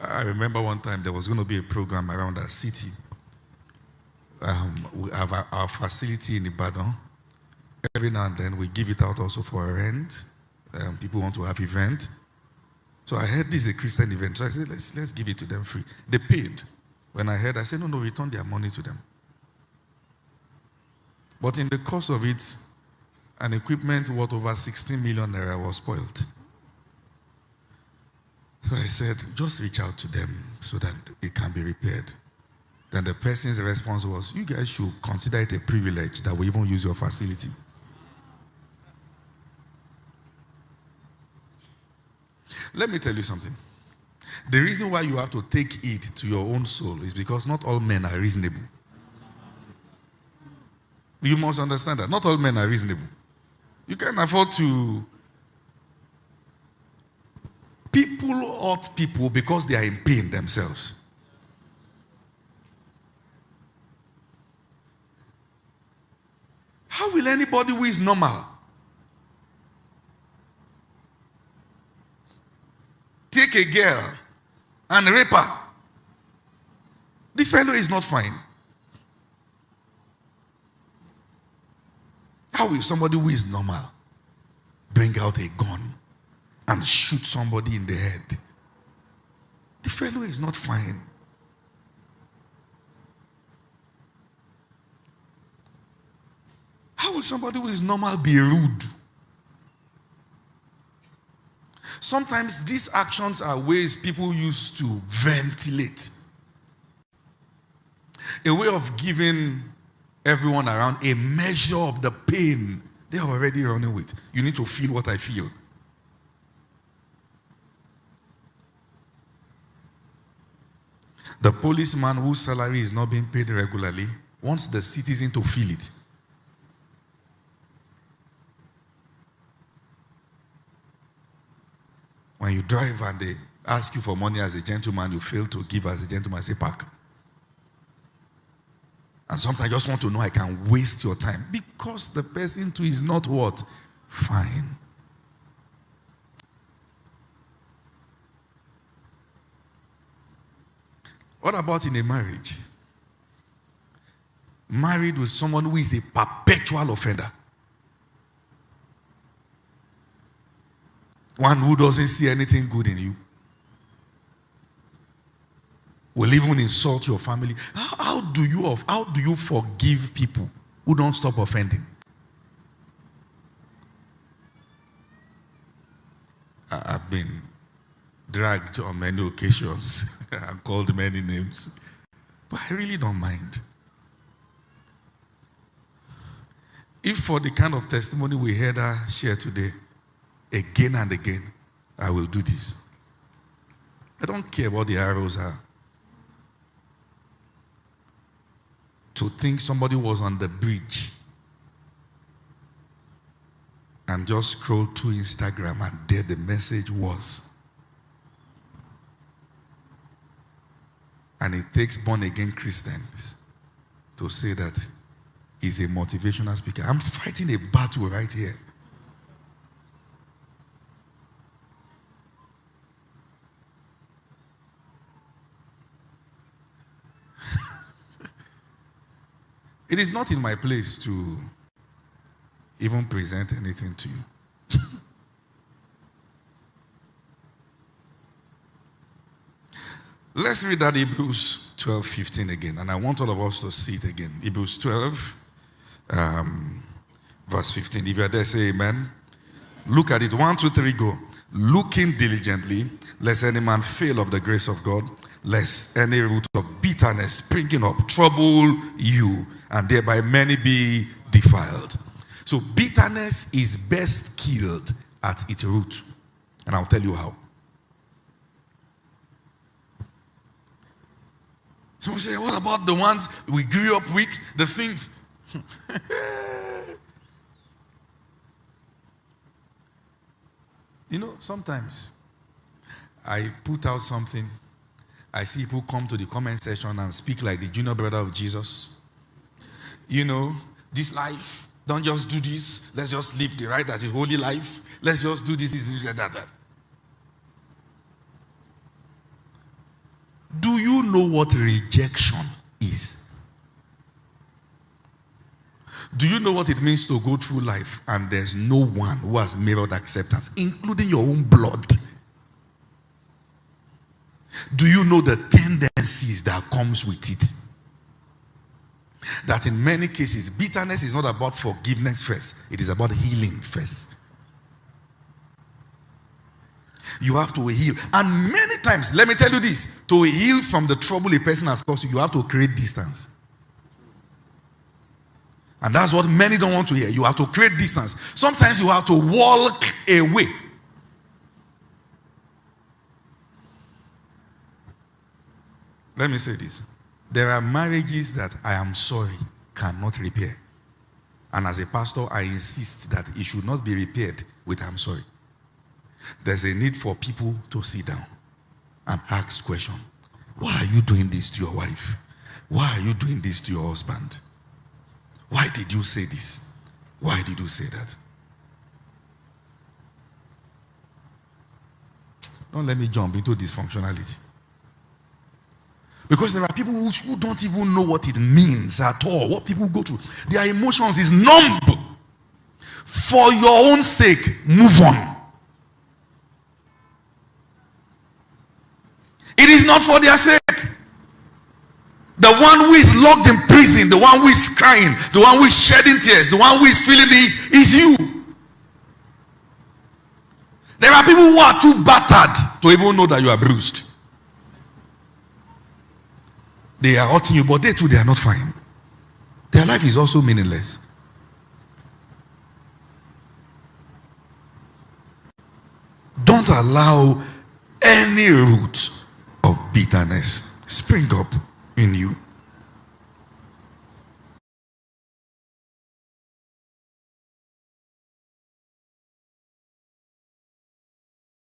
I remember one time there was going to be a program around our city. We have our facility in Ibadan. Every now and then we give it out also for rent. People want to have event. So I heard this is a Christian event. So I said, let's give it to them free. They paid. When I heard, I said, no, return their money to them. But in the course of it, an equipment worth over 16 million naira was spoiled. So I said, just reach out to them so that it can be repaired. Then the person's response was, you guys should consider it a privilege that we even use your facility. Let me tell you something. The reason why you have to take it to your own soul is because not all men are reasonable. You must understand that. Not all men are reasonable. You can't afford to... People hurt people because they are in pain themselves. How will anybody who is normal take a girl and rape her? The fellow is not fine. How will somebody who is normal bring out a gun and shoot somebody in the head? The fellow is not fine. How will somebody who is normal be rude? Sometimes these actions are ways people use to ventilate. A way of giving everyone around a measure of the pain they are already running with. You need to feel what I feel. The policeman whose salary is not being paid regularly wants the citizen to feel it. When you drive and they ask you for money as a gentleman, you fail to give as a gentleman, say park. And sometimes I just want to know I can waste your time because the person too is not what? Fine. What about in a marriage? Married with someone who is a perpetual offender. One who doesn't see anything good in you. Will even insult your family. How do you forgive people who don't stop offending? I've been dragged on many occasions and called many names, but I really don't mind. If for the kind of testimony we heard her share today, again and again, I will do this. I don't care what the arrows are. To think somebody was on the bridge and just scrolled through Instagram and there the message was. And it takes born-again Christians to say that he's a motivational speaker. I'm fighting a battle right here. It is not in my place to even present anything to you. Let's read that Hebrews 12:15 again. And I want all of us to see it again. Hebrews 12, verse 15. If you're there, say amen. Look at it. 1, 2, 3, go. Looking diligently, lest any man fail of the grace of God, lest any root of bitterness springing up trouble you, and thereby many be defiled. So bitterness is best killed at its root. And I'll tell you how. Someone say, what about the ones we grew up with? The things. You know, sometimes I put out something. I see people come to the comment section and speak like the junior brother of Jesus. You know, this life, don't just do this. Let's just live the right, that is holy life. Let's just do this, that. know what rejection is? Do you know what it means to go through life and there's no one who has mirrored acceptance, including your own blood? Do you know the tendencies that comes with it? That in many cases, bitterness is not about forgiveness first. It is about healing first. You have to heal. And many times, let me tell you this, to heal from the trouble a person has caused you, you have to create distance. And that's what many don't want to hear. You have to create distance. Sometimes you have to walk away. Let me say this. There are marriages that I am sorry cannot repair. And as a pastor, I insist that it should not be repaired with I'm sorry. There's a need for people to sit down and ask questions. Why are you doing this to your wife? Why are you doing this to your husband? Why did you say this? Why did you say that? Don't let me jump into dysfunctionality. Because there are people who don't even know what it means at all, what people go through. Their emotions is numb. For your own sake, move on. It is not for their sake. The one who is locked in prison, the one who is crying, the one who is shedding tears, the one who is feeling the heat is you. There are people who are too battered to even know that you are bruised. They are hurting you, but they too, they are not fine. Their life is also meaningless. Don't allow any root of bitterness spring up in you.